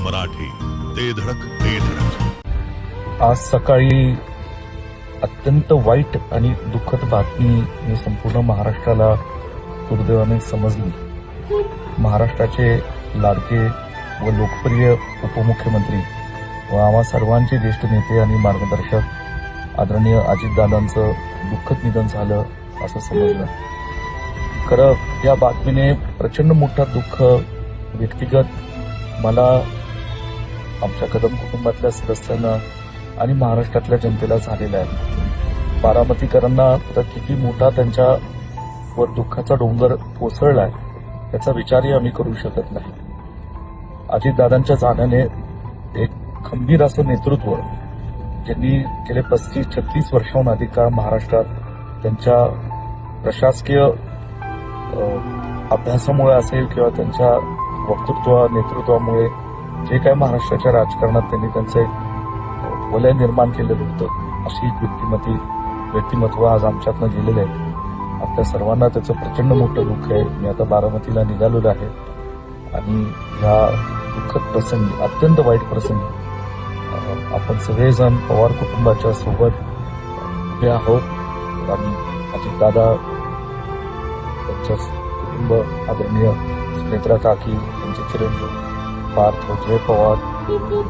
मराठी, ते धडक ते धडक। आज सकाळी अत्यंत वाईट आणि दुःखद बातमी ही संपूर्ण महाराष्ट्राला दुर्दैवाने समजली। महाराष्ट्राचे लाडके व लोकप्रिय उपमुख्यमंत्री व आम्हा सर्वांचे ज्येष्ठ नेते आणि मार्गदर्शक आदरणीय अजितदादांचं दुःखद निधन झालं असं समजलं। खरं या बातमीने प्रचंड मोठं दुःख व्यक्तिगत मला, आमच्या कदम कुटुंबातल्या सदस्यांना आणि महाराष्ट्रातल्या जनतेला झालेला आहे। बारामतीकरांना तर किती मोठा त्यांच्यावर दुःखाचा डोंगर कोसळलाय याचा विचारही आम्ही करू शकत नाही। अजितदादांच्या जाण्याने एक खंबीर असं नेतृत्व, ज्यांनी गेले 35-36 वर्षांहून अधिक काळ महाराष्ट्रात त्यांच्या प्रशासकीय अभ्यासामुळे असेल किंवा त्यांच्या नेतृत्वामुळे जे काय महाराष्ट्राच्या राजकारणात त्यांनी त्यांचं एक वलय निर्माण केलेलं होतं, अशी व्यक्तिमत्व आज आमच्यातनं गेलेलं आहे। आपल्या सर्वांना त्याचं प्रचंड मोठं दुःख आहे। मी आता बारामतीला निघालेलो आहे आणि ह्या दुःखद प्रसंगी, अत्यंत वाईट प्रसंगी आपण सगळेजण पवार कुटुंबाच्या सोबत उभे आहोत आणि अजितदादा, त्यांच्या कुटुंब, आदरणीय सुनेत्रा काकी, त्यांचे चिरंजीव पार्थ जय पवार,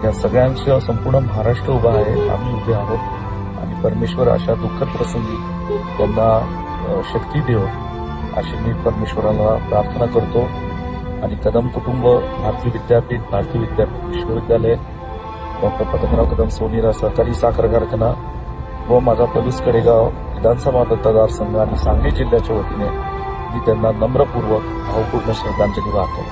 या सगळ्यांच्या संपूर्ण महाराष्ट्र उभा आहे, आम्ही उभे आहोत आणि परमेश्वर अशा दुःखद प्रसंगी त्यांना शक्ती देव अशी मी परमेश्वराला प्रार्थना करतो। आणि कदम कुटुंब, भारतीय विद्यापीठ विश्वविद्यालय, डॉक्टर पतंगराव कदम सोनेरा सहकारी साखर कारखाना व माझा पलूस कडेगाव विधानसभा मतदारसंघ आणि सांगली जिल्ह्याच्या वतीने मी त्यांना नम्रपूर्वक भावपूर्ण श्रद्धांजली वाहतो।